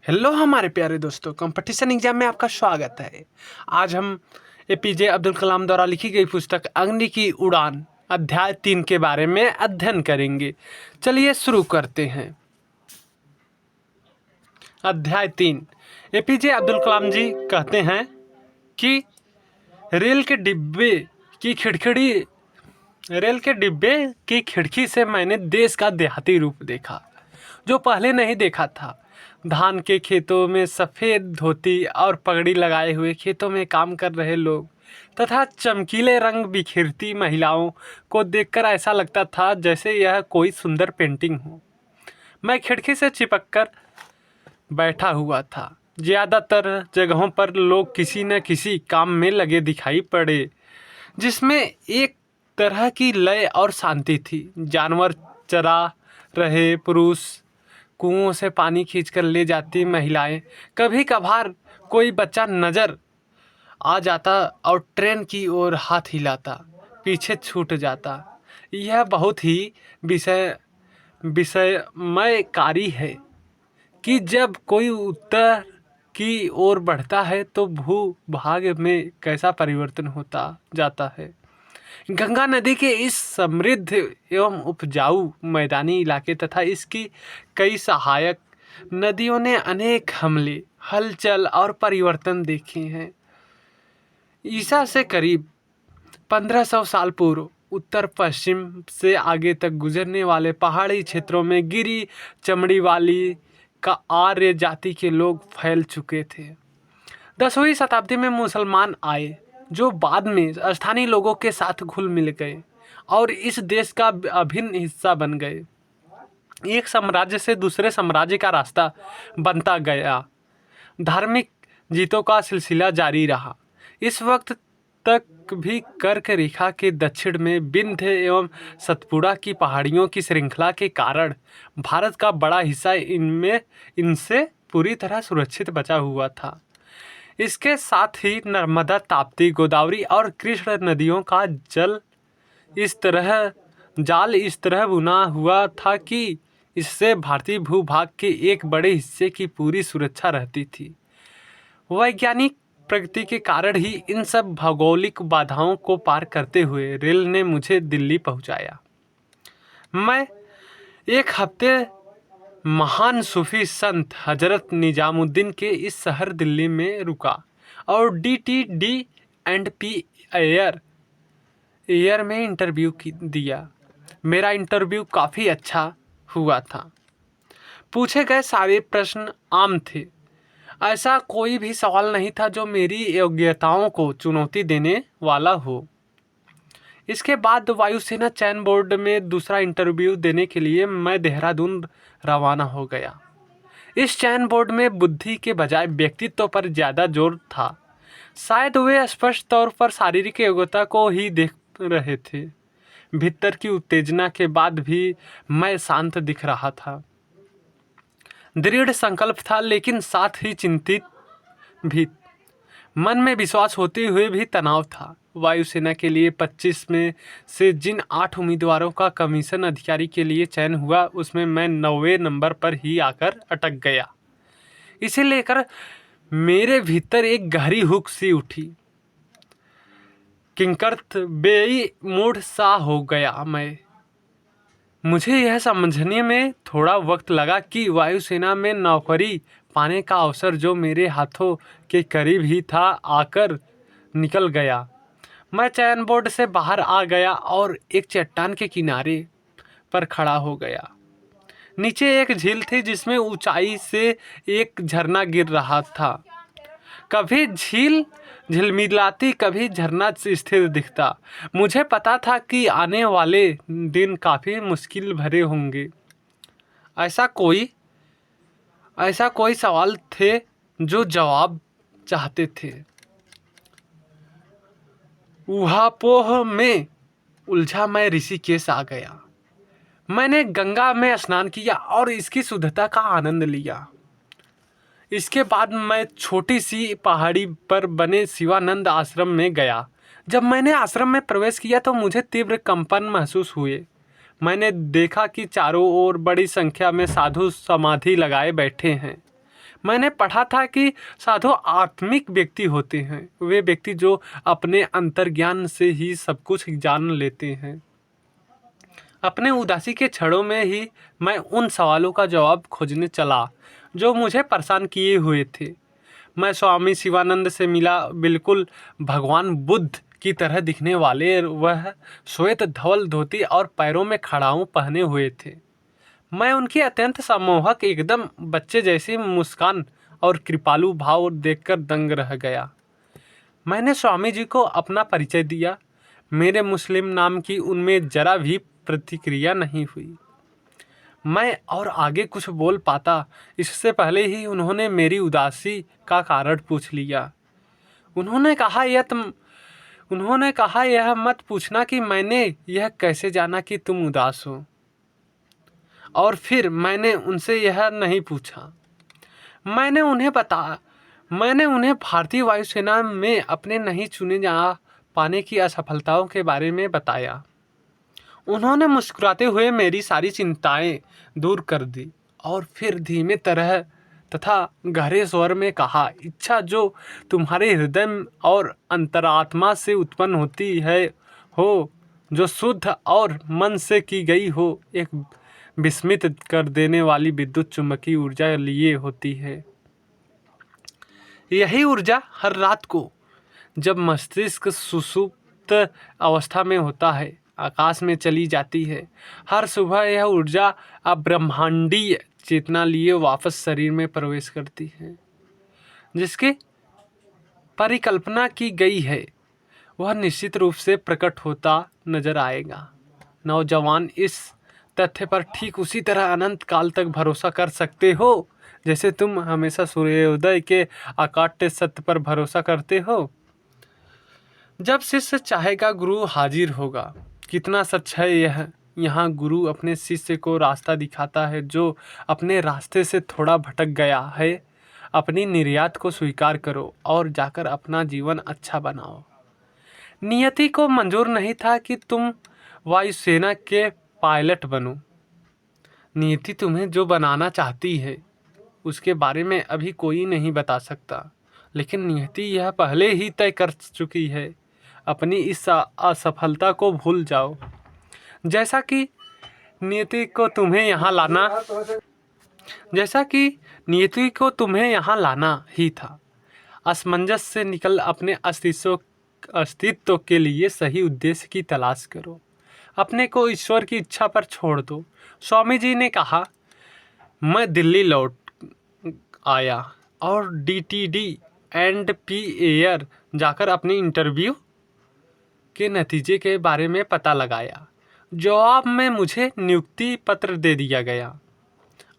Hello हमारे प्यारे दोस्तों, कंपटीशन एग्जाम में आपका स्वागत है। आज हम एपीजे अब्दुल कलाम द्वारा लिखी गई पुस्तक अग्नि की उड़ान अध्याय 3 के बारे में अध्ययन करेंगे। चलिए शुरू करते हैं। अध्याय 3। एपीजे अब्दुल कलाम जी कहते हैं कि रेल के डिब्बे की खिड़की से मैंने देश का देहाती रूप देखा जो पहले नहीं देखा था। धान के खेतों में सफ़ेद धोती और पगड़ी लगाए हुए खेतों में काम कर रहे लोग तथा चमकीले रंग बिखेरती महिलाओं को देखकर ऐसा लगता था जैसे यह कोई सुंदर पेंटिंग हो। मैं खिड़की से चिपक कर बैठा हुआ था। ज़्यादातर जगहों पर लोग किसी न किसी काम में लगे दिखाई पड़े, जिसमें एक तरह की लय और शांति थी। जानवर चरा रहे पुरुष, कुओं से पानी खींचकर ले जाती महिलाएं, कभी कभार कोई बच्चा नज़र आ जाता और ट्रेन की ओर हाथ हिलाता पीछे छूट जाता। यह बहुत ही विस्मयकारी है कि जब कोई उत्तर की ओर बढ़ता है तो भू भाग में कैसा परिवर्तन होता जाता है। गंगा नदी के इस समृद्ध एवं उपजाऊ मैदानी इलाके तथा इसकी कई सहायक नदियों ने अनेक हमले, हलचल और परिवर्तन देखे हैं। ईसा से करीब 1500 साल पूर्व उत्तर पश्चिम से आगे तक गुजरने वाले पहाड़ी क्षेत्रों में गिरी चमड़ी वाली का आर्य जाति के लोग फैल चुके थे। 10वीं शताब्दी में मुसलमान आए जो बाद में स्थानीय लोगों के साथ घुल मिल गए और इस देश का अभिन्न हिस्सा बन गए। एक साम्राज्य से दूसरे साम्राज्य का रास्ता बनता गया। धार्मिक जीतों का सिलसिला जारी रहा। इस वक्त तक भी कर्क रेखा के दक्षिण में विंध्य एवं सतपुड़ा की पहाड़ियों की श्रृंखला के कारण भारत का बड़ा हिस्सा इनसे पूरी तरह सुरक्षित बचा हुआ था। इसके साथ ही नर्मदा, ताप्ती, गोदावरी और कृष्ण नदियों का जाल इस तरह बुना हुआ था कि इससे भारतीय भूभाग के एक बड़े हिस्से की पूरी सुरक्षा रहती थी। वैज्ञानिक प्रगति के कारण ही इन सब भौगोलिक बाधाओं को पार करते हुए रेल ने मुझे दिल्ली पहुंचाया। मैं एक हफ्ते महान सूफी संत हजरत निजामुद्दीन के इस शहर दिल्ली में रुका और DTD&P एयर में इंटरव्यू दिया। मेरा इंटरव्यू काफ़ी अच्छा हुआ था। पूछे गए सारे प्रश्न आम थे। ऐसा कोई भी सवाल नहीं था जो मेरी योग्यताओं को चुनौती देने वाला हो। इसके बाद वायुसेना चयन बोर्ड में दूसरा इंटरव्यू देने के लिए मैं देहरादून रवाना हो गया। इस चयन बोर्ड में बुद्धि के बजाय व्यक्तित्व पर ज़्यादा जोर था। शायद वे स्पष्ट तौर पर शारीरिक योग्यता को ही देख रहे थे। भीतर की उत्तेजना के बाद भी मैं शांत दिख रहा था। दृढ़ संकल्प था लेकिन साथ ही चिंतित भी। मन में विश्वास होते हुए भी तनाव था। वायुसेना के लिए 25 में से जिन 8 उम्मीदवारों का कमीशन अधिकारी के लिए चयन हुआ उसमें मैं 9वें नंबर पर ही आकर अटक गया। इसे लेकर मेरे भीतर एक गहरी हुक सी उठी। किंकरत बेई मूड सा हो गया। मुझे यह समझने में थोड़ा वक्त लगा कि वायुसेना में नौकरी पाने का अवसर जो मेरे हाथों के करीब ही था आकर निकल गया। मैं चयन बोर्ड से बाहर आ गया और एक चट्टान के किनारे पर खड़ा हो गया। नीचे एक झील थी जिसमें ऊंचाई से एक झरना गिर रहा था। कभी झील झिलमिलाती, कभी झरना स्थिर दिखता। मुझे पता था कि आने वाले दिन काफ़ी मुश्किल भरे होंगे। ऐसा कोई सवाल थे जो जवाब चाहते थे। ऊहापोह में उलझा मैं ऋषिकेश आ गया। मैंने गंगा में स्नान किया और इसकी शुद्धता का आनंद लिया। इसके बाद मैं छोटी सी पहाड़ी पर बने शिवानंद आश्रम में गया। जब मैंने आश्रम में प्रवेश किया तो मुझे तीव्र कंपन महसूस हुए। मैंने देखा कि चारों ओर बड़ी संख्या में साधु समाधि लगाए बैठे हैं। मैंने पढ़ा था कि साधु आत्मिक व्यक्ति होते हैं, वे व्यक्ति जो अपने अंतर्ज्ञान से ही सब कुछ जान लेते हैं। अपने उदासी के क्षणों में ही मैं उन सवालों का जवाब खोजने चला जो मुझे परेशान किए हुए थे। मैं स्वामी शिवानंद से मिला, बिल्कुल भगवान बुद्ध की तरह दिखने वाले। वह श्वेत धवल धोती और पैरों में खड़ाऊं पहने हुए थे। मैं उनकी अत्यंत सम्मोहक, एकदम बच्चे जैसी मुस्कान और कृपालु भाव देखकर दंग रह गया। मैंने स्वामी जी को अपना परिचय दिया। मेरे मुस्लिम नाम की उनमें जरा भी प्रतिक्रिया नहीं हुई। मैं और आगे कुछ बोल पाता इससे पहले ही उन्होंने मेरी उदासी का कारण पूछ लिया। उन्होंने कहा यह मत पूछना कि मैंने यह कैसे जाना कि तुम उदास हो। और फिर मैंने उनसे यह नहीं पूछा। मैंने उन्हें भारतीय वायुसेना में अपने नहीं चुने जा पाने की असफलताओं के बारे में बताया। उन्होंने मुस्कुराते हुए मेरी सारी चिंताएं दूर कर दी और फिर धीमे तरह तथा गहरे स्वर में कहा, इच्छा जो तुम्हारे हृदय और अंतरात्मा से उत्पन्न होती है हो, जो शुद्ध और मन से की गई हो, एक विस्मित कर देने वाली विद्युत चुम्बकीय ऊर्जा लिए होती है। यही ऊर्जा हर रात को जब मस्तिष्क सुषुप्त अवस्था में होता है आकाश में चली जाती है। हर सुबह यह ऊर्जा अब्रह्मांडीय चेतना लिए वापस शरीर में प्रवेश करती है। जिसकी परिकल्पना की गई है वह निश्चित रूप से प्रकट होता नजर आएगा। नौजवान इस तथ्य पर ठीक उसी तरह अनंत काल तक भरोसा कर सकते हो जैसे तुम हमेशा सूर्योदय के अकाट्य सत्य पर भरोसा करते हो। जब शिष्य चाहेगा गुरु हाजिर होगा। कितना सच है यह। यहाँ गुरु अपने शिष्य को रास्ता दिखाता है जो अपने रास्ते से थोड़ा भटक गया है। अपनी निर्यात को स्वीकार करो और जाकर अपना जीवन अच्छा बनाओ। नियति को मंजूर नहीं था कि तुम वायुसेना के पायलट बनो। नियति तुम्हें जो बनाना चाहती है उसके बारे में अभी कोई नहीं बता सकता, लेकिन नियति यह पहले ही तय कर चुकी है। अपनी इस असफलता को भूल जाओ। जैसा कि नियति को तुम्हें यहाँ लाना ही था। असमंजस से निकल अपने अस्तित्व के लिए सही उद्देश्य की तलाश करो। अपने को ईश्वर की इच्छा पर छोड़ दो। स्वामी जी ने कहा, मैं दिल्ली लौट आया और DTD&P एयर जाकर अपने इंटरव्यू के नतीजे के बारे में पता लगाया। जवाब में मुझे नियुक्ति पत्र दे दिया गया।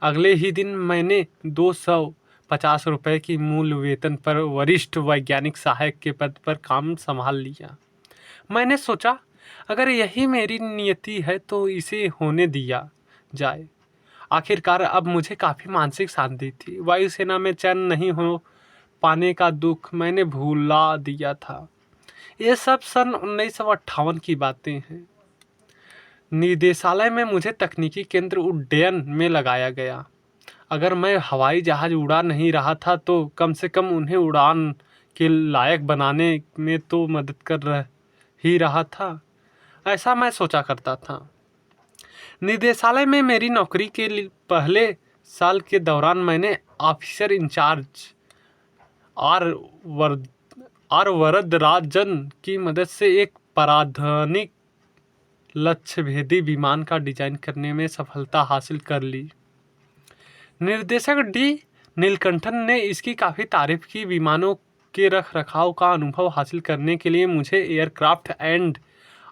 अगले ही दिन मैंने 250 रुपये की मूल वेतन पर वरिष्ठ वैज्ञानिक सहायक के पद पर काम संभाल लिया। मैंने सोचा अगर यही मेरी नियति है तो इसे होने दिया जाए। आखिरकार अब मुझे काफ़ी मानसिक शांति थी। वायुसेना में चैन नहीं हो पाने का दुख मैंने भुला दिया था। ये सब सन 1958 की बातें हैं। निदेशालय में मुझे तकनीकी केंद्र उड्डयन में लगाया गया। अगर मैं हवाई जहाज़ उड़ा नहीं रहा था तो कम से कम उन्हें उड़ान के लायक बनाने में तो मदद कर ही रहा था, ऐसा मैं सोचा करता था। निदेशालय में मेरी नौकरी के पहले साल के दौरान मैंने ऑफिसर इंचार्ज आर वरदराजन की मदद से एक पराधनिक लक्ष्यभेदी विमान का डिजाइन करने में सफलता हासिल कर ली। निर्देशक D नीलकंठन ने इसकी काफ़ी तारीफ की। विमानों के रख रखाव का अनुभव हासिल करने के लिए मुझे aircraft and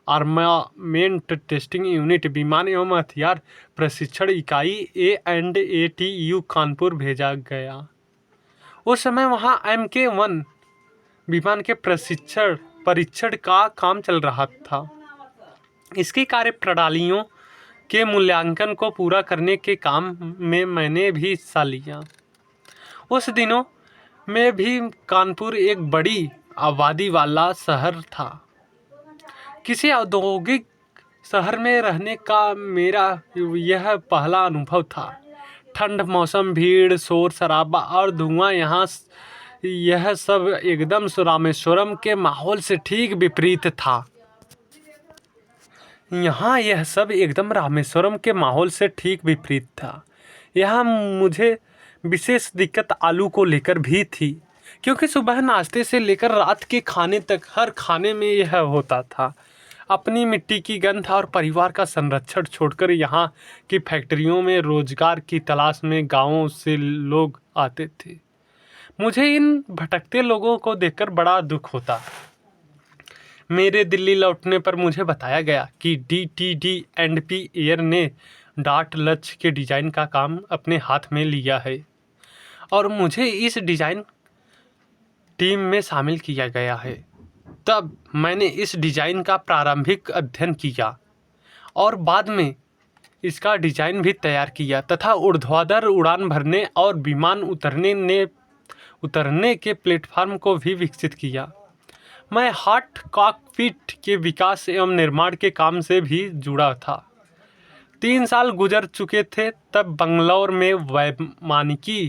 armament testing unit, विमान एवं हथियार प्रशिक्षण इकाई A&ATU कानपुर भेजा गया। उस समय वहाँ MK-1 विमान के परीक्षण का काम चल रहा था। इसकी कार्यप्रणालियों के मूल्यांकन को पूरा करने के काम में मैंने भी हिस्सा लिया। उस दिनों में भी कानपुर एक बड़ी आबादी वाला शहर था। किसी औद्योगिक शहर में रहने का मेरा यह पहला अनुभव था। ठंड, मौसम, भीड़, शोर शराबा और धुआं, यह सब एकदम रामेश्वरम के माहौल से ठीक विपरीत था। यहाँ यह सब एकदम रामेश्वरम के माहौल से ठीक विपरीत था। यहाँ मुझे विशेष दिक्कत आलू को लेकर भी थी, क्योंकि सुबह नाश्ते से लेकर रात के खाने तक हर खाने में यह होता था। अपनी मिट्टी की गंध और परिवार का संरक्षण छोड़कर यहाँ की फैक्ट्रियों में रोजगार की तलाश में गाँवों से लोग आते थे। मुझे इन भटकते लोगों को देखकर बड़ा दुख होता। मेरे दिल्ली लौटने पर मुझे बताया गया कि DTD&P एयर ने डार्ट लक्ष्य के डिज़ाइन का काम अपने हाथ में लिया है और मुझे इस डिज़ाइन टीम में शामिल किया गया है। तब मैंने इस डिज़ाइन का प्रारंभिक अध्ययन किया और बाद में इसका डिज़ाइन भी तैयार किया तथा ऊर्ध्वाधर उड़ान भरने और विमान उतरने के प्लेटफार्म को भी विकसित किया। मैं हॉट कॉकपिट के विकास एवं निर्माण के काम से भी जुड़ा था। 3 साल गुजर चुके थे तब बंगलौर में वैमानिकी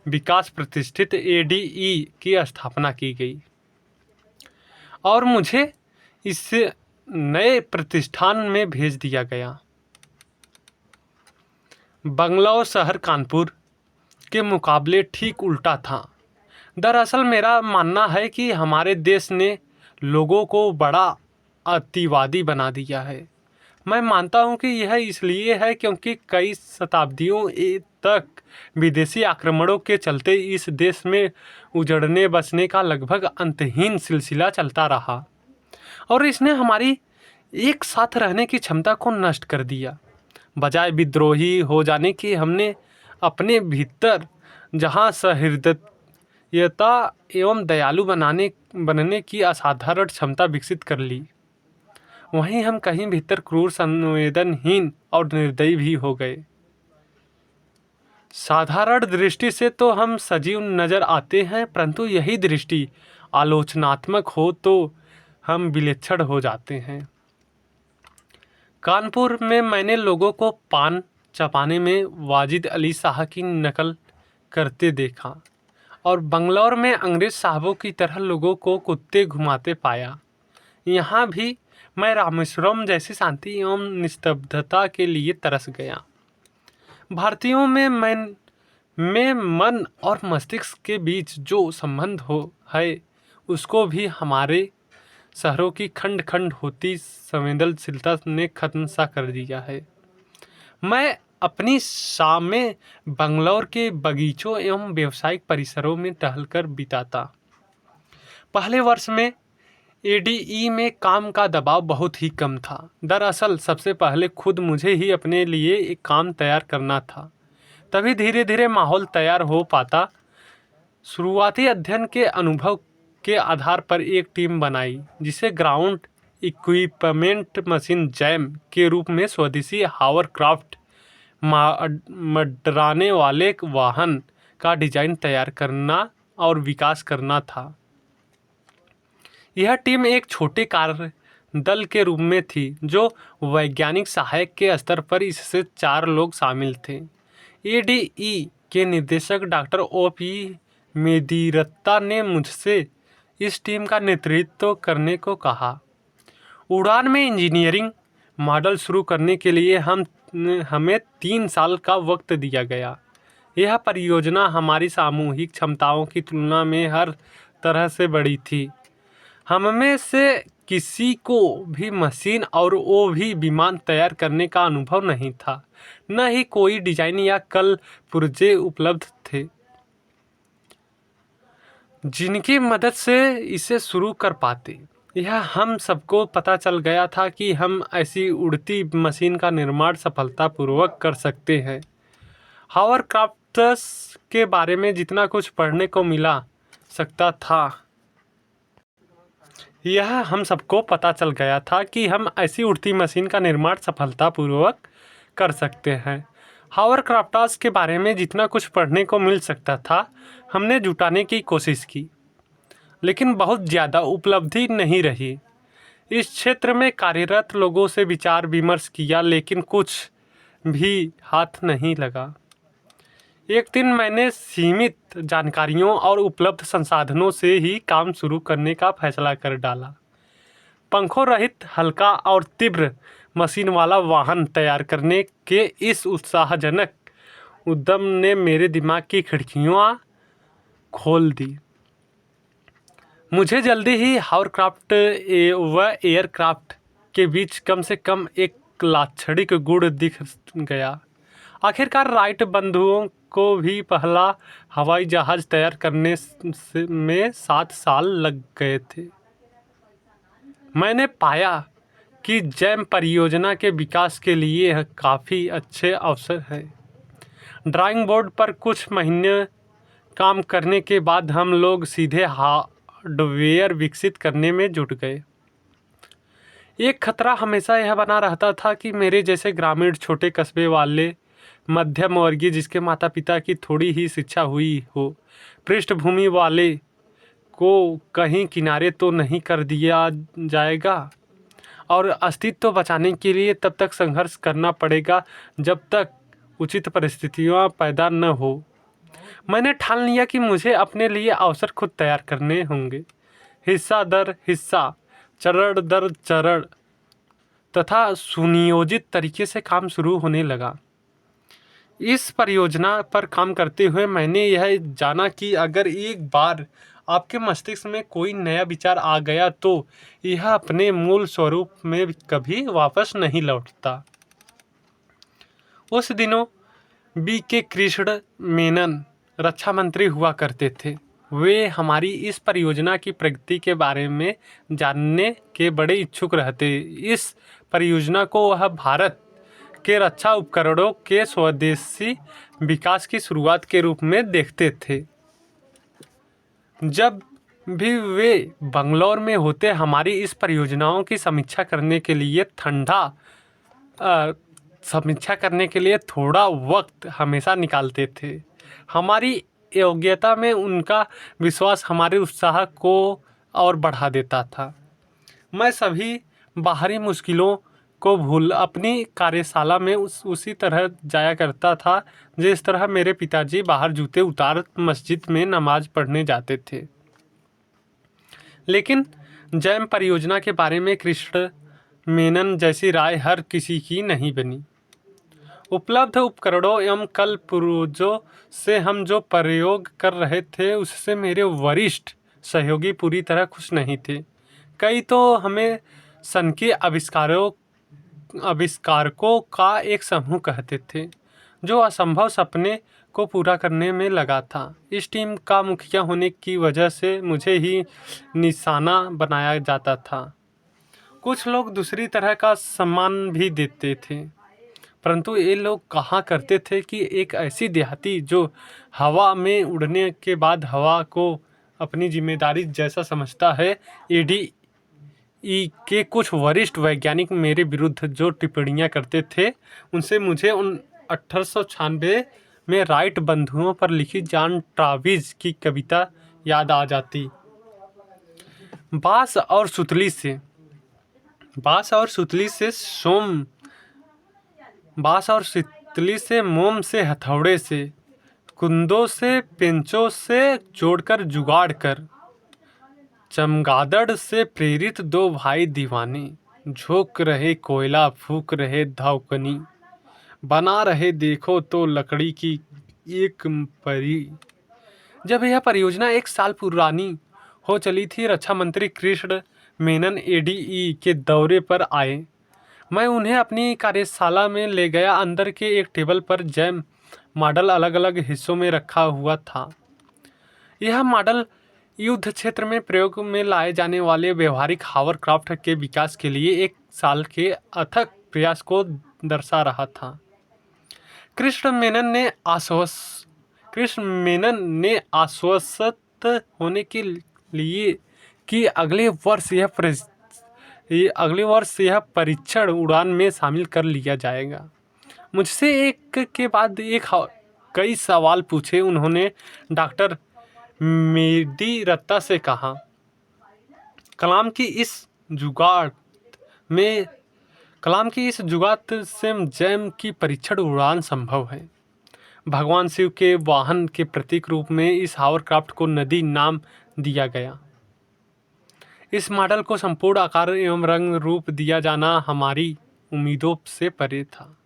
विकास प्रतिष्ठित ADE की स्थापना की गई और मुझे इस नए प्रतिष्ठान में भेज दिया गया। बंगलौर शहर कानपुर के मुकाबले ठीक उल्टा था। दरअसल मेरा मानना है कि हमारे देश ने लोगों को बड़ा अतिवादी बना दिया है। मैं मानता हूं कि यह इसलिए है क्योंकि कई शताब्दियों तक विदेशी आक्रमणों के चलते इस देश में उजड़ने बसने का लगभग अंतहीन सिलसिला चलता रहा और इसने हमारी एक साथ रहने की क्षमता को नष्ट कर दिया। बजाय विद्रोही हो जाने की हमने अपने भीतर जहां सहृदयता एवं दयालु बनने की असाधारण क्षमता विकसित कर ली, वहीं हम कहीं भीतर क्रूर, संवेदनहीन और निर्दयी भी हो गए। साधारण दृष्टि से तो हम सजीव नजर आते हैं, परंतु यही दृष्टि आलोचनात्मक हो तो हम विलक्षण हो जाते हैं। कानपुर में मैंने लोगों को पान चबाने में वाजिद अली शाह की नकल करते देखा और बंगलौर में अंग्रेज साहबों की तरह लोगों को कुत्ते घुमाते पाया। यहाँ भी मैं रामेश्वरम जैसी शांति एवं निस्तब्धता के लिए तरस गया। भारतीयों में मन और मस्तिष्क के बीच जो संबंध है उसको भी हमारे शहरों की खंड खंड होती संवेदनशीलता ने खत्म सा कर दिया है। मैं अपनी शाम में बंगलौर के बगीचों एवं व्यावसायिक परिसरों में टहलकर बिताता। पहले वर्ष में ADE में काम का दबाव बहुत ही कम था। दरअसल सबसे पहले खुद मुझे ही अपने लिए एक काम तैयार करना था, तभी धीरे धीरे माहौल तैयार हो पाता। शुरुआती अध्ययन के अनुभव के आधार पर एक टीम बनाई जिसे ग्राउंड इक्विपमेंट मशीन जैम के रूप में स्वदेशी हावरक्राफ्ट मडराने वाले वाहन का डिजाइन तैयार करना और विकास करना था। यह टीम एक छोटे कार्य दल के रूप में थी जो वैज्ञानिक सहायक के स्तर पर इससे 4 लोग शामिल थे। ADE के निदेशक डॉक्टर OP मेदिरत्ता ने मुझसे इस टीम का नेतृत्व करने को कहा। उड़ान में इंजीनियरिंग मॉडल शुरू करने के लिए हमें 3 साल का वक्त दिया गया। यह परियोजना हमारी सामूहिक क्षमताओं की तुलना में हर तरह से बड़ी थी। हममें से किसी को भी मशीन और वो भी विमान तैयार करने का अनुभव नहीं था, न ही कोई डिजाइन या कल पुर्जे उपलब्ध थे जिनकी मदद से इसे शुरू कर पाते। यह हम सबको पता चल गया था कि हम ऐसी उड़ती मशीन का निर्माण सफलतापूर्वक कर सकते हैं। हावरक्राफ्ट्स के बारे में जितना कुछ पढ़ने को मिला सकता था, यह हम सबको पता चल गया था कि हम ऐसी उड़ती मशीन का निर्माण सफलतापूर्वक कर सकते हैं। हावरक्राफ्ट्स के बारे में जितना कुछ पढ़ने को मिल सकता था हमने जुटाने की कोशिश की, लेकिन बहुत ज़्यादा उपलब्धि नहीं रही। इस क्षेत्र में कार्यरत लोगों से विचार विमर्श किया, लेकिन कुछ भी हाथ नहीं लगा। एक दिन मैंने सीमित जानकारियों और उपलब्ध संसाधनों से ही काम शुरू करने का फैसला कर डाला। पंखों रहित हल्का और तीव्र मशीन वाला वाहन तैयार करने के इस उत्साहजनक उद्यम ने मेरे दिमाग की खिड़कियाँ खोल दी। मुझे जल्दी ही हावरक्राफ्ट व एयरक्राफ्ट के बीच कम से कम एक लाक्षणिक गुण दिख गया। आखिरकार राइट बंधुओं को भी पहला हवाई जहाज़ तैयार करने में 7 साल लग गए थे। मैंने पाया कि जैम परियोजना के विकास के लिए यह काफ़ी अच्छे अवसर है। ड्राइंग बोर्ड पर कुछ महीने काम करने के बाद हम लोग सीधे हार्डवेयर विकसित करने में जुट गए। एक खतरा हमेशा यह बना रहता था कि मेरे जैसे ग्रामीण छोटे कस्बे वाले मध्यम वर्गीय जिसके माता पिता की थोड़ी ही शिक्षा हुई हो पृष्ठभूमि वाले को कहीं किनारे तो नहीं कर दिया जाएगा और अस्तित्व बचाने के लिए तब तक संघर्ष करना पड़ेगा जब तक उचित परिस्थितियाँ पैदा न हो। मैंने ठान लिया कि मुझे अपने लिए अवसर खुद तैयार करने होंगे। हिस्सा दर हिस्सा, चरण दर चरण तथा सुनियोजित तरीके से काम शुरू होने लगा। इस परियोजना पर काम करते हुए मैंने यह जाना कि अगर एक बार आपके मस्तिष्क में कोई नया विचार आ गया तो यह अपने मूल स्वरूप में कभी वापस नहीं लौटता। उस दिनों B.K. कृष्ण मेनन रक्षा मंत्री हुआ करते थे। वे हमारी इस परियोजना की प्रगति के बारे में जानने के बड़े इच्छुक रहते। इस परियोजना को वह भारत के रक्षा उपकरणों के स्वदेशी विकास की शुरुआत के रूप में देखते थे। जब भी वे बंगलौर में होते हमारी इस परियोजनाओं की समीक्षा करने के लिए थोड़ा वक्त हमेशा निकालते थे। हमारी योग्यता में उनका विश्वास हमारे उत्साह को और बढ़ा देता था। मैं सभी बाहरी मुश्किलों को भूल अपनी कार्यशाला में उसी तरह जाया करता था जिस तरह मेरे पिताजी बाहर जूते उतार मस्जिद में नमाज पढ़ने जाते थे। लेकिन जैम परियोजना के बारे में कृष्ण मेनन जैसी राय हर किसी की नहीं बनी। उपलब्ध उपकरणों एवं कलपुर्जों से हम जो प्रयोग कर रहे थे उससे मेरे वरिष्ठ सहयोगी पूरी तरह खुश नहीं थे। कई तो हमें सन के आविष्कारकों का एक समूह कहते थे जो असंभव सपने को पूरा करने में लगा था। इस टीम का मुखिया होने की वजह से मुझे ही निशाना बनाया जाता था। कुछ लोग दूसरी तरह का सम्मान भी देते थे, परंतु ये लोग कहा करते थे कि एक ऐसी देहाती जो हवा में उड़ने के बाद हवा को अपनी जिम्मेदारी जैसा समझता है। ADE के कुछ वरिष्ठ वैज्ञानिक मेरे विरुद्ध जो टिप्पणियां करते थे उनसे मुझे 1896 में राइट बंधुओं पर लिखी जॉन ट्राविस की कविता याद आ जाती। बांस और सुतली से मोम से हथौड़े से कुंदों से पेंचों से जोड़कर जुगाड़ कर चमगादड़ से प्रेरित 2 भाई दीवाने झोंक रहे कोयला फूंक रहे धावकनी बना रहे देखो तो लकड़ी की एक परी। जब यह परियोजना 1 साल पुरानी हो चली थी रक्षा मंत्री कृष्ण मेनन ADE के दौरे पर आए। मैं उन्हें अपनी कार्यशाला में ले गया। अंदर के एक टेबल पर जैम मॉडल अलग अलग हिस्सों में रखा हुआ था। यह मॉडल युद्ध क्षेत्र में प्रयोग में लाए जाने वाले व्यवहारिक हावरक्राफ्ट के विकास के लिए 1 साल के अथक प्रयास को दर्शा रहा था। कृष्ण मेनन ने आश्वस्त होने के लिए कि अगले वर्ष यह परीक्षण उड़ान में शामिल कर लिया जाएगा। मुझसे एक के बाद एक कई सवाल पूछे। उन्होंने डॉक्टर मेदी रत्ता से कहा, कलाम की इस जुगात से जैम की परीक्षण उड़ान संभव है। भगवान शिव के वाहन के प्रतीक रूप में इस हावरक्राफ्ट को नदी नाम दिया गया। इस मॉडल को संपूर्ण आकार एवं रंग रूप दिया जाना हमारी उम्मीदों से परे था।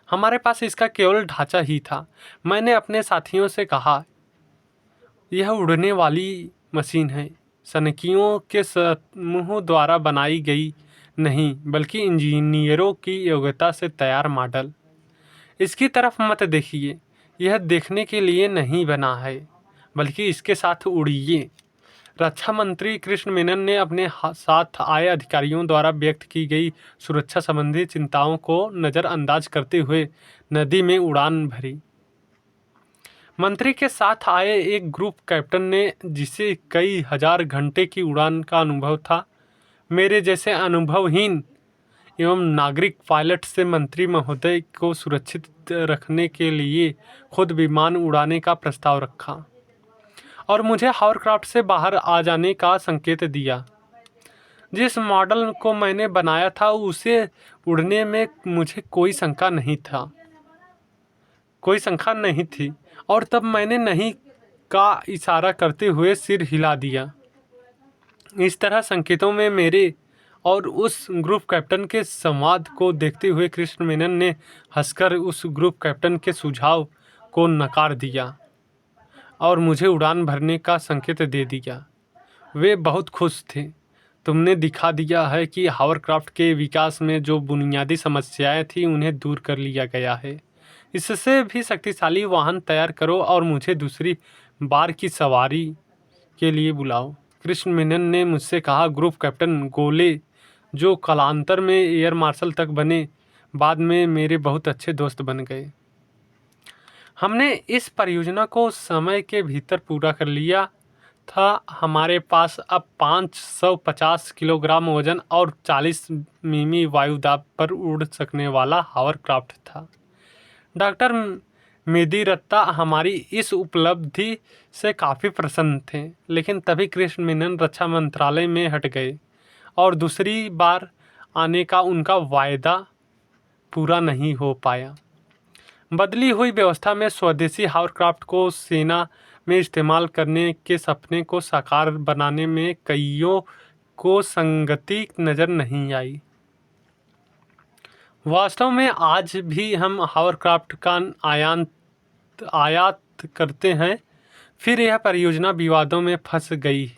हमारे पास इसका केवल ढांचा ही था। मैंने अपने साथियों से कहा, यह उड़ने वाली मशीन है, सनकियों के समूह द्वारा बनाई गई नहीं, बल्कि इंजीनियरों की योग्यता से तैयार मॉडल। इसकी तरफ मत देखिए, यह देखने के लिए नहीं बना है, बल्कि इसके साथ उड़िए। रक्षा मंत्री कृष्ण मेनन ने अपने साथ आए अधिकारियों द्वारा व्यक्त की गई सुरक्षा संबंधी चिंताओं को नज़रअंदाज करते हुए नदी में उड़ान भरी। मंत्री के साथ आए एक ग्रुप कैप्टन ने, जिसे कई हजार घंटे की उड़ान का अनुभव था, मेरे जैसे अनुभवहीन एवं नागरिक पायलट से मंत्री महोदय को सुरक्षित रखने के लिए खुद विमान उड़ाने का प्रस्ताव रखा और मुझे हावरक्राफ्ट से बाहर आ जाने का संकेत दिया। जिस मॉडल को मैंने बनाया था उसे उड़ने में मुझे कोई शंका नहीं थी और तब मैंने नहीं का इशारा करते हुए सिर हिला दिया। इस तरह संकेतों में मेरे और उस ग्रुप कैप्टन के संवाद को देखते हुए कृष्ण मेनन ने हंसकर उस ग्रुप कैप्टन के सुझाव को नकार दिया और मुझे उड़ान भरने का संकेत दे दिया। वे बहुत खुश थे। तुमने दिखा दिया है कि हावरक्राफ्ट के विकास में जो बुनियादी समस्याएं थी उन्हें दूर कर लिया गया है। इससे भी शक्तिशाली वाहन तैयार करो और मुझे दूसरी बार की सवारी के लिए बुलाओ। कृष्ण मेनन ने मुझसे कहा। ग्रुप कैप्टन गोले, जो कालांतर में एयर मार्शल तक बने, बाद में मेरे बहुत अच्छे दोस्त बन गए। हमने इस परियोजना को समय के भीतर पूरा कर लिया था। हमारे पास अब 550 किलोग्राम वजन और 40 मिमी वायुदाब पर उड़ सकने वाला हावरक्राफ्ट था। डॉक्टर मेदिरत्ता हमारी इस उपलब्धि से काफ़ी प्रसन्न थे, लेकिन तभी कृष्ण मेनन रक्षा मंत्रालय में हट गए और दूसरी बार आने का उनका वायदा पूरा नहीं हो पाया। बदली हुई व्यवस्था में स्वदेशी हावरक्राफ्ट को सेना में इस्तेमाल करने के सपने को साकार बनाने में कईयों को संगति नज़र नहीं आई। वास्तव में आज भी हम हावरक्राफ्ट का आयात करते हैं। फिर यह परियोजना विवादों में फंस गई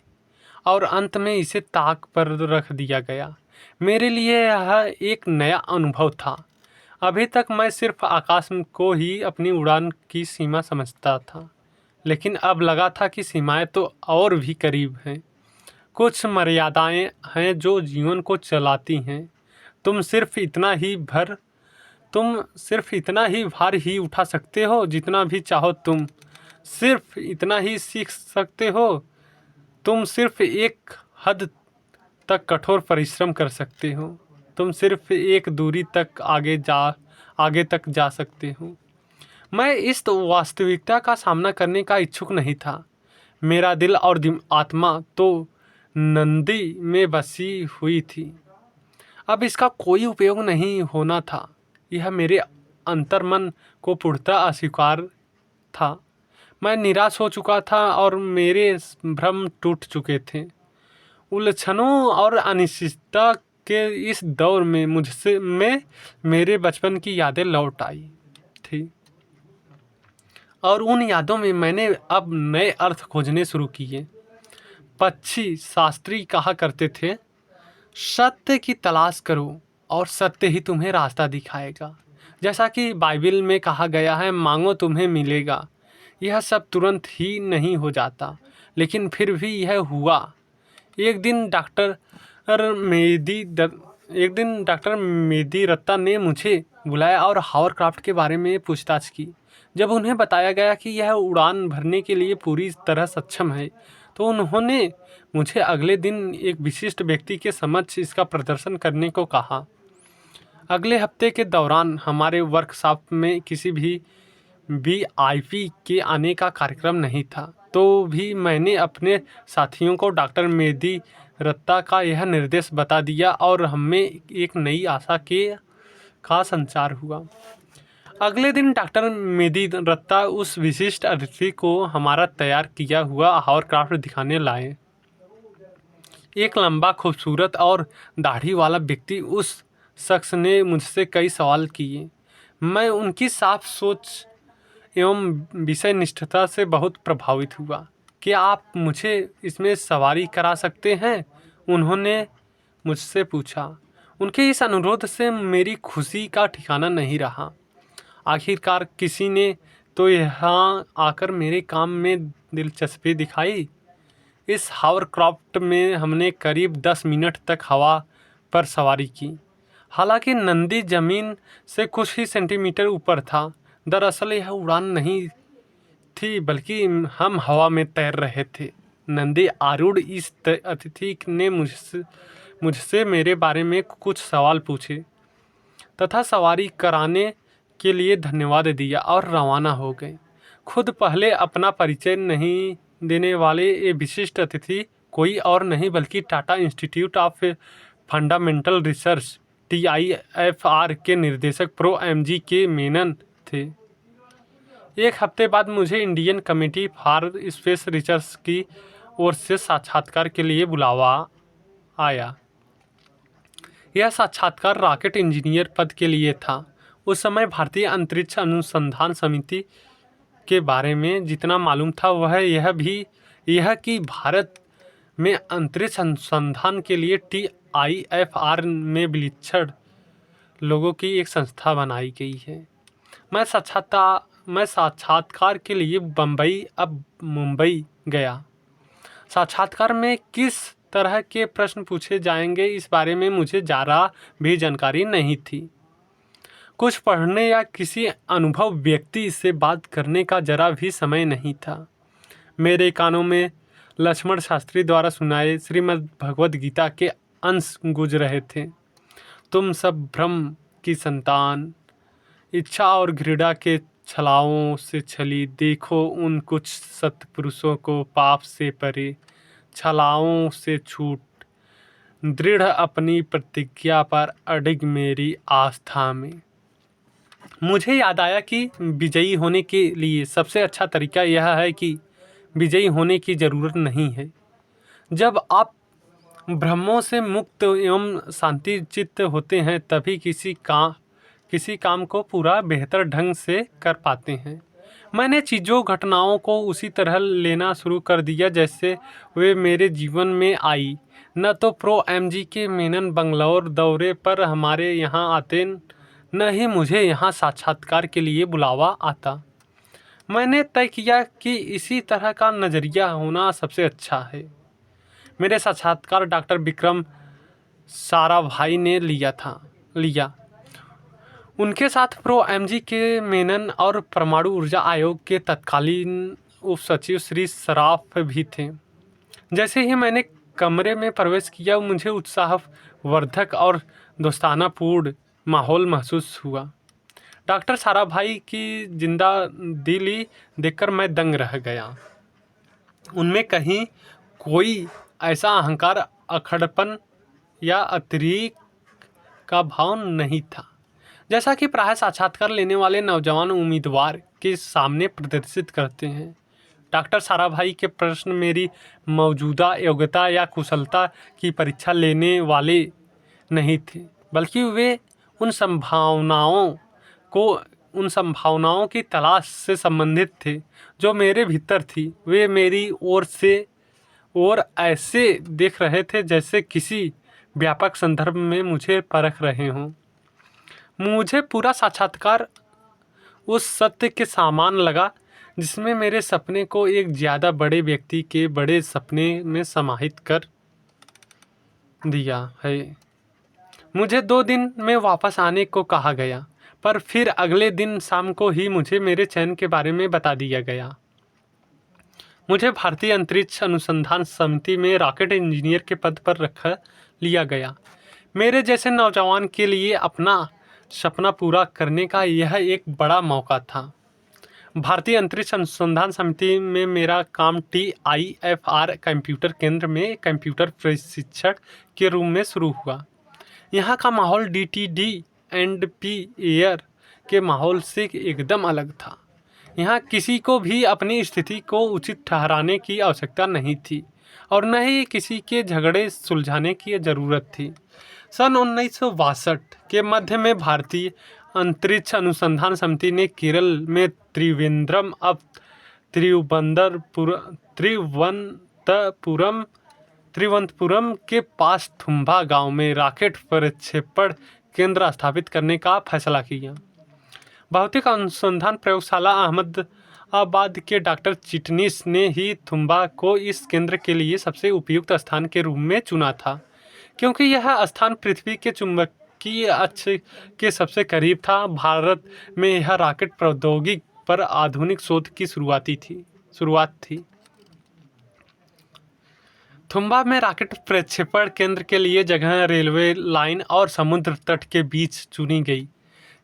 और अंत में इसे ताक पर रख दिया गया। मेरे लिए यह एक नया अनुभव था। अभी तक मैं सिर्फ आकाश को ही अपनी उड़ान की सीमा समझता था, लेकिन अब लगा था कि सीमाएं तो और भी करीब हैं। कुछ मर्यादाएं हैं जो जीवन को चलाती हैं। तुम सिर्फ इतना ही भार ही उठा सकते हो जितना भी चाहो। तुम सिर्फ इतना ही सीख सकते हो। तुम सिर्फ एक हद तक कठोर परिश्रम कर सकते हो। तुम सिर्फ एक दूरी तक आगे तक जा सकते हो। मैं इस वास्तविकता का सामना करने का इच्छुक नहीं था। मेरा दिल और आत्मा तो नंदी में बसी हुई थी। अब इसका कोई उपयोग नहीं होना था। यह मेरे अंतर्मन को पूर्णतः अस्वीकार था। मैं निराश हो चुका था और मेरे भ्रम टूट चुके थे। उलझनों और अनिश्चितता के इस दौर में मेरे बचपन की यादें लौट आई थी और उन यादों में मैंने अब नए अर्थ खोजने शुरू किए। पक्षी शास्त्री कहा करते थे, सत्य की तलाश करो और सत्य ही तुम्हें रास्ता दिखाएगा। जैसा कि बाइबल में कहा गया है, मांगो तुम्हें मिलेगा। यह सब तुरंत ही नहीं हो जाता, लेकिन फिर भी यह हुआ। एक दिन डॉक्टर मेदिरत्ता ने मुझे बुलाया और हावरक्राफ्ट के बारे में पूछताछ की। जब उन्हें बताया गया कि यह उड़ान भरने के लिए पूरी तरह सक्षम है, तो उन्होंने मुझे अगले दिन एक विशिष्ट व्यक्ति के समक्ष इसका प्रदर्शन करने को कहा। अगले हफ्ते के दौरान हमारे वर्कशॉप में किसी भी VIP के आने का कार्यक्रम नहीं था, तो भी मैंने अपने साथियों को डॉक्टर मेदिरत्ता का यह निर्देश बता दिया और हमें एक नई आशा का संचार हुआ। अगले दिन डॉक्टर मेदी रत्ता उस विशिष्ट अतिथि को हमारा तैयार किया हुआ हावरक्राफ्ट दिखाने लाए। एक लंबा, खूबसूरत और दाढ़ी वाला व्यक्ति उस शख्स ने मुझसे कई सवाल किए। मैं उनकी साफ सोच एवं विषय निष्ठता से बहुत प्रभावित हुआ। क्या आप मुझे इसमें सवारी करा सकते हैं? उन्होंने मुझसे पूछा। उनके इस अनुरोध से मेरी खुशी का ठिकाना नहीं रहा। आखिरकार किसी ने तो यहाँ आकर मेरे काम में दिलचस्पी दिखाई। इस हावरक्राफ्ट में हमने करीब 10 मिनट तक हवा पर सवारी की। हालांकि नंदी जमीन से कुछ ही सेंटीमीटर ऊपर था। दरअसल यह उड़ान नहीं थी, बल्कि हम हवा में तैर रहे थे। नंदी आरूढ़ इस अतिथि ने मुझसे मेरे बारे में कुछ सवाल पूछे तथा सवारी कराने के लिए धन्यवाद दिया और रवाना हो गए। खुद पहले अपना परिचय नहीं देने वाले ये विशिष्ट अतिथि कोई और नहीं बल्कि Tata institute of fundamental research TIFR के निर्देशक प्रो MG के मेनन थे। एक हफ्ते बाद मुझे Indian committee for space research की ओर से साक्षात्कार के लिए बुलावा आया। यह साक्षात्कार रॉकेट इंजीनियर पद के लिए था। उस समय भारतीय अंतरिक्ष अनुसंधान समिति के बारे में जितना मालूम था वह यह कि भारत में अंतरिक्ष अनुसंधान के लिए TIFR में विलक्षण लोगों की एक संस्था बनाई गई है। मैं साक्षात्कार के लिए बम्बई अब मुंबई गया। साक्षात्कार में किस तरह के प्रश्न पूछे जाएंगे इस बारे में मुझे ज़रा भी जानकारी नहीं थी। कुछ पढ़ने या किसी अनुभव व्यक्ति से बात करने का जरा भी समय नहीं था। मेरे कानों में लक्ष्मण शास्त्री द्वारा सुनाए श्रीमद् भगवद गीता के अंश गूंज रहे थे। तुम सब ब्रह्म की संतान, इच्छा और घृणा के छलाओं से छली, देखो उन कुछ सत्पुरुषों को पाप से परे, छलाओं से छूट, दृढ़ अपनी प्रतिज्ञा पर अडिग मेरी आस्था में। मुझे याद आया कि विजयी होने के लिए सबसे अच्छा तरीका यह है कि विजयी होने की ज़रूरत नहीं है। जब आप भ्रमों से मुक्त एवं शांति चित्त होते हैं तभी किसी काम को पूरा बेहतर ढंग से कर पाते हैं। मैंने चीज़ों घटनाओं को उसी तरह लेना शुरू कर दिया जैसे वे मेरे जीवन में आई। न तो प्रो MG के मेनन बंगलौर दौरे पर हमारे यहाँ आते, न ही मुझे यहाँ साक्षात्कार के लिए बुलावा आता। मैंने तय किया कि इसी तरह का नज़रिया होना सबसे अच्छा है। मेरे साक्षात्कार डॉक्टर विक्रम साराभाई ने लिया। उनके साथ प्रो MG के मेनन और परमाणु ऊर्जा आयोग के तत्कालीन उप सचिव श्री सराफ भी थे। जैसे ही मैंने कमरे में प्रवेश किया मुझे उत्साहवर्धक और दोस्तानापूर्ण माहौल महसूस हुआ। डॉक्टर साराभाई की जिंदा दिली देखकर मैं दंग रह गया। उनमें कहीं कोई ऐसा अहंकार, अखड़पन या अतिरेक का भाव नहीं था जैसा कि प्रायः साक्षात्कार लेने वाले नौजवान उम्मीदवार के सामने प्रदर्शित करते हैं। डॉक्टर साराभाई के प्रश्न मेरी मौजूदा योग्यता या कुशलता की परीक्षा लेने वाले नहीं थे, बल्कि वे उन संभावनाओं की तलाश से संबंधित थे जो मेरे भीतर थी। वे मेरी ओर ऐसे देख रहे थे जैसे किसी व्यापक संदर्भ में मुझे परख रहे हों। मुझे पूरा साक्षात्कार उस सत्य के समान लगा जिसमें मेरे सपने को एक ज़्यादा बड़े व्यक्ति के बड़े सपने में समाहित कर दिया है। मुझे 2 दिन में वापस आने को कहा गया, पर फिर अगले दिन शाम को ही मुझे मेरे चयन के बारे में बता दिया गया। मुझे भारतीय अंतरिक्ष अनुसंधान समिति में रॉकेट इंजीनियर के पद पर रख लिया गया। मेरे जैसे नौजवान के लिए अपना सपना पूरा करने का यह एक बड़ा मौका था। भारतीय अंतरिक्ष अनुसंधान समिति में मेरा काम TIFR कंप्यूटर केंद्र में कंप्यूटर प्रशिक्षक के रूप में शुरू हुआ। यहाँ का माहौल DTD&P एयर के माहौल से एकदम अलग था। यहाँ किसी को भी अपनी स्थिति को उचित ठहराने की आवश्यकता नहीं थी और न ही किसी के झगड़े सुलझाने की ज़रूरत थी। सन 1962 के मध्य में भारतीय अंतरिक्ष अनुसंधान समिति ने केरल में त्रिवेंद्रम अब त्रिवंतपुरम के पास थुम्बा गांव में रॉकेट प्रक्षेपण केंद्र स्थापित करने का फैसला किया। भौतिक अनुसंधान प्रयोगशाला अहमदाबाद के डॉक्टर चिटनिस ने ही थुम्बा को इस केंद्र के लिए सबसे उपयुक्त स्थान के रूप में चुना था, क्योंकि यह स्थान पृथ्वी के चुंबकीय अक्ष के सबसे करीब था। भारत में यह रॉकेट प्रौद्योगिकी पर आधुनिक शोध की शुरुआत थी। थुम्बा में रॉकेट प्रक्षेपण केंद्र के लिए जगह रेलवे लाइन और समुद्र तट के बीच चुनी गई।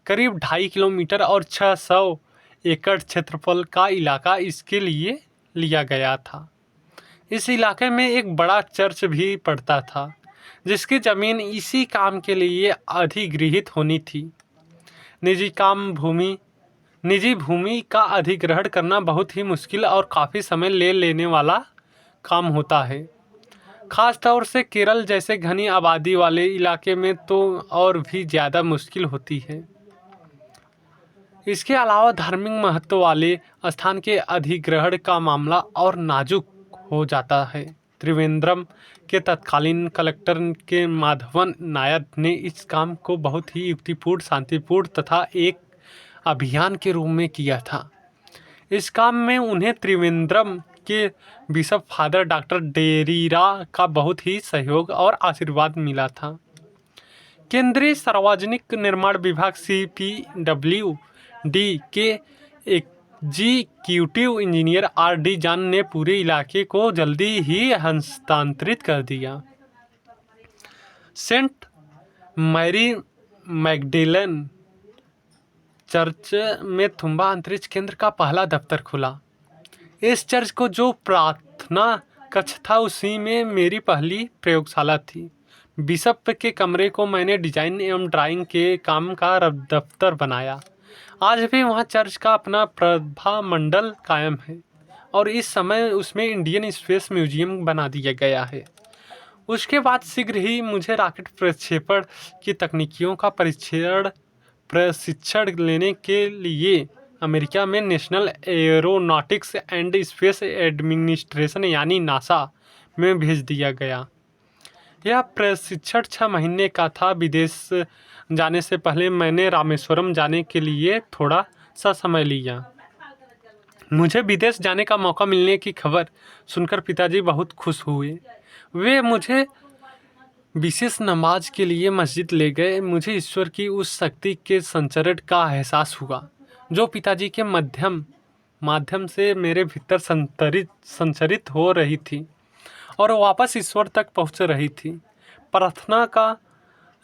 करीब 2.5 किलोमीटर और 600 एकड़ क्षेत्रफल का इलाका इसके लिए लिया गया था। इस इलाके में एक बड़ा चर्च भी पड़ता था, जिसकी ज़मीन इसी काम के लिए अधिगृहित होनी थी। निजी भूमि का अधिग्रहण करना बहुत ही मुश्किल और काफ़ी समय लेने वाला काम होता है, ख़ास तौर से केरल जैसे घनी आबादी वाले इलाके में तो और भी ज़्यादा मुश्किल होती है। इसके अलावा धार्मिक महत्व वाले स्थान के अधिग्रहण का मामला और नाजुक हो जाता है। त्रिवेंद्रम के तत्कालीन कलेक्टर के माधवन नायर ने इस काम को बहुत ही युक्तिपूर्ण, शांतिपूर्ण तथा एक अभियान के रूप में किया था। इस काम में उन्हें त्रिवेंद्रम के बिशप फादर डॉक्टर डेरीरा का बहुत ही सहयोग और आशीर्वाद मिला था। केंद्रीय सार्वजनिक निर्माण विभाग CPWD के एग्जीक्यूटिव इंजीनियर R.D. जॉन ने पूरे इलाके को जल्दी ही हस्तांतरित कर दिया। सेंट मैरी मैगडेलन चर्च में थुम्बा अंतरिक्ष केंद्र का पहला दफ्तर खुला। इस चर्च को जो प्रार्थना कक्ष था, उसी में मेरी पहली प्रयोगशाला थी। बिशप के कमरे को मैंने डिजाइन एवं ड्राइंग के काम का दफ्तर बनाया। आज भी वहाँ चर्च का अपना प्रभा मंडल कायम है और इस समय उसमें इंडियन स्पेस म्यूजियम बना दिया गया है। उसके बाद शीघ्र ही मुझे रॉकेट प्रक्षेपण की तकनीकियों का प्रशिक्षण लेने के लिए अमेरिका में national aeronautics and space administration यानी नासा में भेज दिया गया। यह प्रशिक्षण 6 महीने का था। विदेश जाने से पहले मैंने रामेश्वरम जाने के लिए थोड़ा सा समय लिया। मुझे विदेश जाने का मौका मिलने की खबर सुनकर पिताजी बहुत खुश हुए। वे मुझे विशेष नमाज के लिए मस्जिद ले गए। मुझे ईश्वर की उस शक्ति के संचरण का एहसास हुआ जो पिताजी के माध्यम से मेरे भीतर संचरित हो रही थी और वापस ईश्वर तक पहुंच रही थी। प्रार्थना का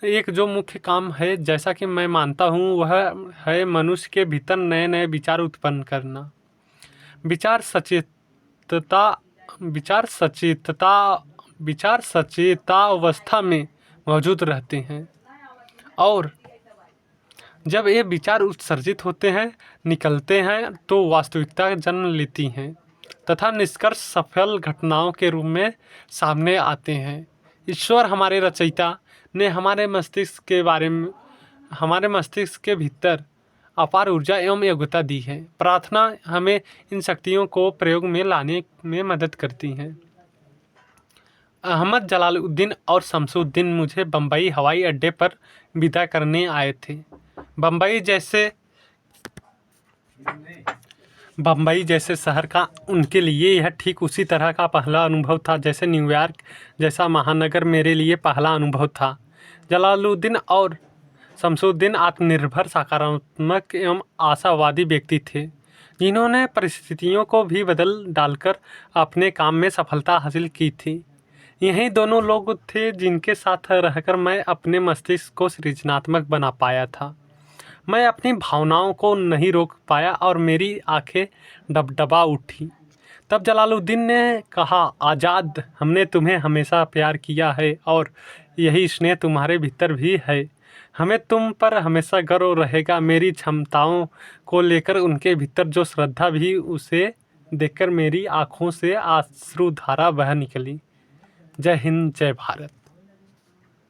एक जो मुख्य काम है, जैसा कि मैं मानता हूँ, वह है मनुष्य के भीतर नए नए विचार उत्पन्न करना। विचार सचेता अवस्था में मौजूद रहते हैं और जब ये विचार उत्सर्जित होते हैं, निकलते हैं, तो वास्तविकता जन्म लेती हैं तथा निष्कर्ष सफल घटनाओं के रूप में सामने आते हैं। ईश्वर हमारे रचयिता ने हमारे मस्तिष्क के भीतर अपार ऊर्जा एवं योग्यता दी है। प्रार्थना हमें इन शक्तियों को प्रयोग में लाने में मदद करती है। अहमद जलालुद्दीन और शमसुद्दीन मुझे बम्बई हवाई अड्डे पर विदा करने आए थे। बम्बई जैसे शहर का उनके लिए यह ठीक उसी तरह का पहला अनुभव था जैसे न्यूयॉर्क जैसा महानगर मेरे लिए पहला अनुभव था। जलालुद्दीन और शमसुद्दीन आत्मनिर्भर, सकारात्मक एवं आशावादी व्यक्ति थे, जिन्होंने परिस्थितियों को भी बदल डालकर अपने काम में सफलता हासिल की थी। यही दोनों लोग थे जिनके साथ रहकर मैं अपने मस्तिष्क को सृजनात्मक बना पाया था। मैं अपनी भावनाओं को नहीं रोक पाया और मेरी आंखें डबडबा उठी। तब जलालुद्दीन ने कहा, आज़ाद, हमने तुम्हें हमेशा प्यार किया है और यही स्नेह तुम्हारे भीतर भी है। हमें तुम पर हमेशा गर्व रहेगा, मेरी क्षमताओं को लेकर उनके भीतर जो श्रद्धा भी, उसे देखकर मेरी आँखों से अश्रुधारा बह निकली। जय हिंद, जय भारत।